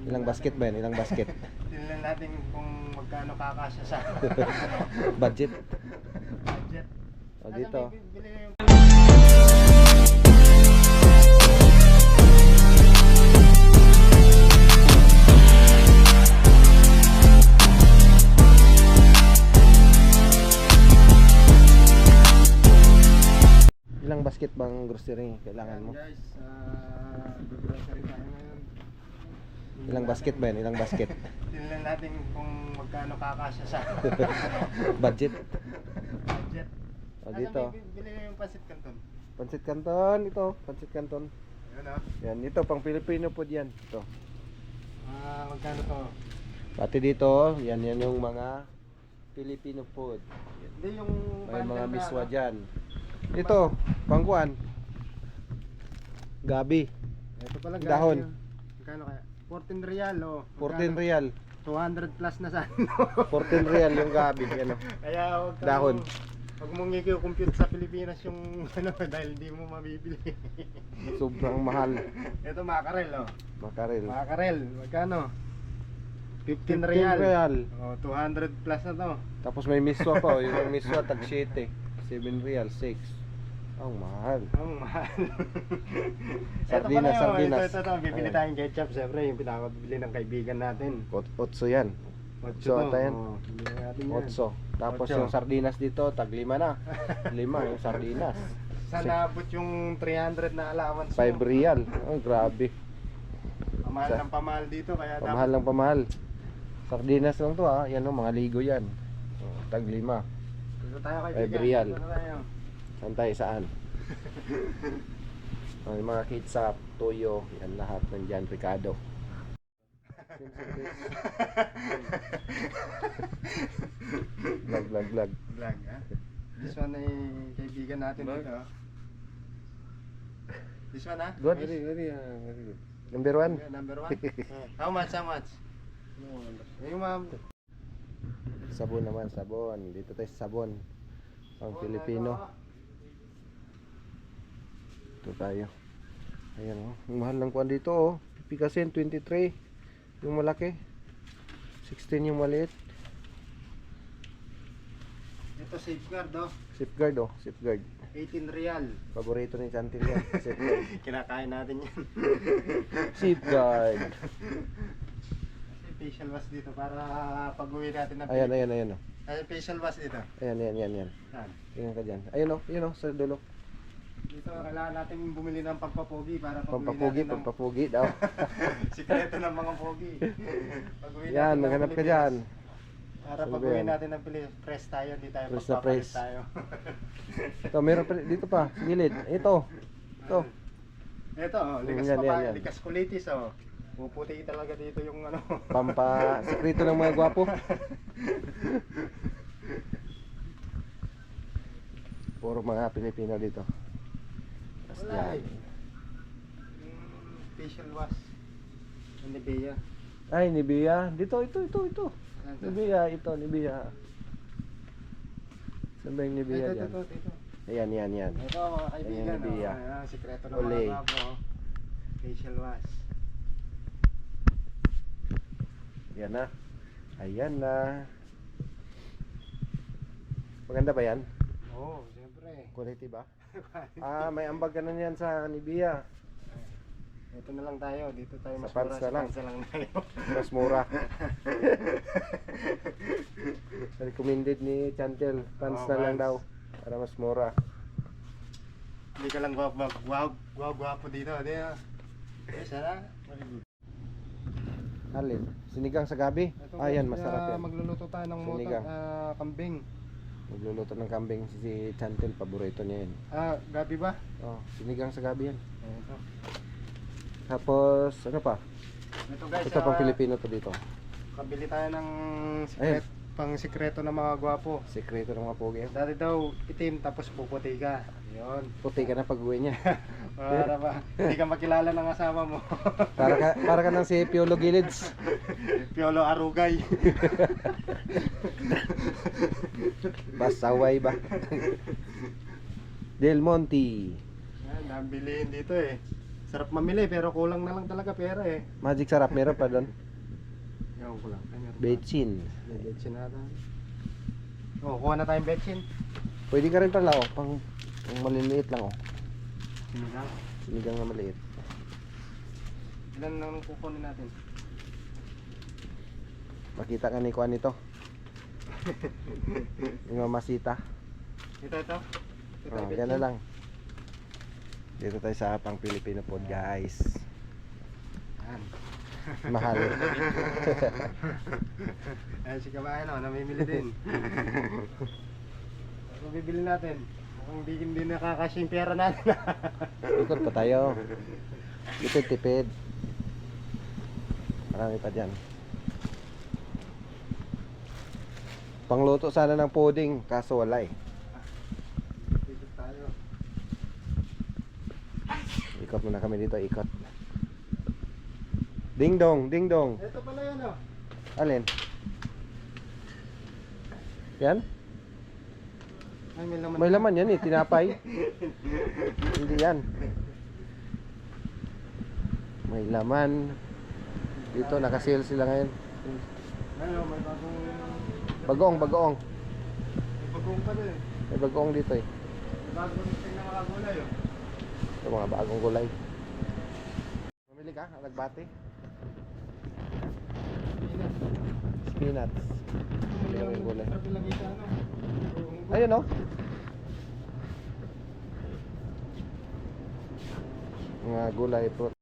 Ilang basket ba yan? Ilang basket? Tingnan natin kung magkano kakasya sa Budget. budget. O dito. Bili na yung Ilang basket bang grocery kailangan mo? guys, grocery tayo ngayon. Ilang basket ba yan? Ilang basket? Tingnan natin kung magkano kakasya sa Budget. budget. O dito. Bili na yung pancit canton. Pancit Canton. Ito. Pancit Canton. Ayun o. Yan. Ito. Pang Filipino food yan. Ito. Magkano to? Pati dito. Yan yung mga Filipino food. Hindi yung May mga bundle na, miswa ano? dyan. Ito. Pangkuan. Gabi. Ito pala Dahon. gabi, magkano kaya? 14 real o. 14 real. 200 plus na sa 14 real yung gabi. Yan o. Kaya wag kang- Dahon. Wag mong i-compute sa Pilipinas yung ano dahil hindi mo mabibili. Sobrang mahal. Ito makarel oh. Makarel. Makarel, magkano? 15 15 real. real. Oh, 200 plus na to. Tapos may miswa pa. Yung miswa tag 7. 7 real. 6. Ang mahal. Ang mahal. Sardinas, sardinas. Ito. Bibili Ayan. tayong ketchup. Siyempre, yung pinakabili ng kaibigan natin. 8 yan. Otso ata yan. Oh, bili natin yan. 8. Tapos Otso. yung sardinas dito, tag 5 na. 5 yung sardinas. Saan naabot yung 300 na allowance 5 mo? real. Oh, grabe. Pamahal ng pamahal dito. Kaya Pamahal lang pamahal. Sardinas lang to ha. Yan o, mga ligo yan. Oh, tag 5. Dito tayo kaibigan. 5 real. Dito tayo. Saan tayo saan? Oh, yung mga kitsap, toyo, yan lahat nandyan, Ricardo. Vlog. Vlog ha? This one ay kaibigan natin Vlog. dito. This one ha? Good. Miss? Very good. Number 1. Okay, number 1. How much? Yung ma'am. Sabon naman, sabon. Dito tayo sa sabon. Pang Filipino. Ito tayo. Ayan oh. Ang mahal ng kuwan dito oh. Pipikasin 23. Yung malaki. 16 yung maliit. Ito safeguard oh. Safeguard oh. Safeguard. 18 real. Paborito ni Chantil yan. Safeguard. Kinakain natin yan. Safeguard. Kasi facial wash dito para pag-uwi natin ng Ayan oh. Ay, facial wash dito. Ayan. Saan? Tingnan ka dyan. Ayun oh. Sa dulo. Dito kailangan natin bumili ng pampapogi para pag-uwi Pampapugi. natin ng Pampapugi daw. sikreto ng mga pogi. Pag-uwi Yan. natin ng Maghanap ka Pilipinas. dyan. Para Saan ba pag-uwi yan? natin ng Pilipinas, press tayo, hindi tayo Press na magpapalit press. tayo. Ito, meron pa dito pa. Gilid. Ito. Ito, oh, likas Yan, pa yan, pa, yan. likas kulitis oh. Puputi talaga dito yung ano. Sekreto ng mga gwapo. Puro mga Pilipino dito. Wala Yan. eh. Facial wash. Ang Nivea. Ay, Nivea. Dito. Saan to? Nivea, Nivea. Saan ba yung Nivea dyan? Ito. Ayan. Ito mga kaibigan. Ayan, Nivea. Ayan, sikreto ng Olay. mga babo. Oh. Facial wash. Yan na. Ayan na. Maganda ba yan? Oo, siyempre. Quality ba? May ambag ka na yan sa Nivea. Ito na lang tayo. Dito tayo Sa mas pants na lang. Sa lang tayo. Mas mura. Recommended ni Chantel. Pants Oo, na lang pants. daw. Para mas mura. Hindi ka lang gwapo dito. Hindi na. Sana. Very good. Alin? Sinigang sa gabi? Ayan, masarap yan. Magluluto tayo ng Sinigang. kambing. Magluluto ng kambing si Chantel. Paborito niya yan. Gabi ba? Oh, sinigang sa gabi yan. Ito. Tapos, ano pa? Ito guys, Ito pang Pilipino to dito. kabili tayo ng Ayun. pang sikreto ng mga gwapo. Sekreto ng mga pogi. Dati daw itim tapos puputi ka. Yun. Puti ka na pag uwi niya. Para ba hindi ka makilala ng asawa mo. Para ka nang si Piolo Gilids. Piolo Arugay. Basaway ba? Del Monte. Yan, nabilihin dito eh. Sarap mamili pero kulang na lang talaga pera eh. Magic sarap, meron pa doon. Ewan ko lang. Ay, meron pa. Betchin. May betchin na tayo. Oh, kuha na tayong betchin. Pwede ka rin pala oh, pang maliliit lang oh. Sinigang. Sinigang na maliit. Ilan lang kukunin natin? Makita ka ni Kuan nito. Yung mamasita. Ito. Ito Oh, betchin. yan na lang. Dito tayo sa pang Filipino food, guys. Yan. Mahal. Ayan si Kabayan o, namimili din. Ano bibili natin? Mukhang hindi nakakasya yung pera natin. Ikot pa tayo. Tipid. Marami pa dyan. Pangluto sana ng pudding, kaso wala eh. Dito tayo. Ikot muna kami dito, ikot. Ding dong. Ito pala yun o. Alin? Yan? Ay, may laman. May laman yan eh, tinapay. Hindi yan. May laman. Dito, nakasale sila ngayon. Ano, may bagong... Bagoong. May bagong pa din. May bagoong dito eh. May bagong tingnan na mga gulay o. Ito mga bagong gulay. Mamili ka, alagbati. Spinach. Ito yung gulay. Sarap lang isa ano. Ayun oh. Mga gulay, fruit.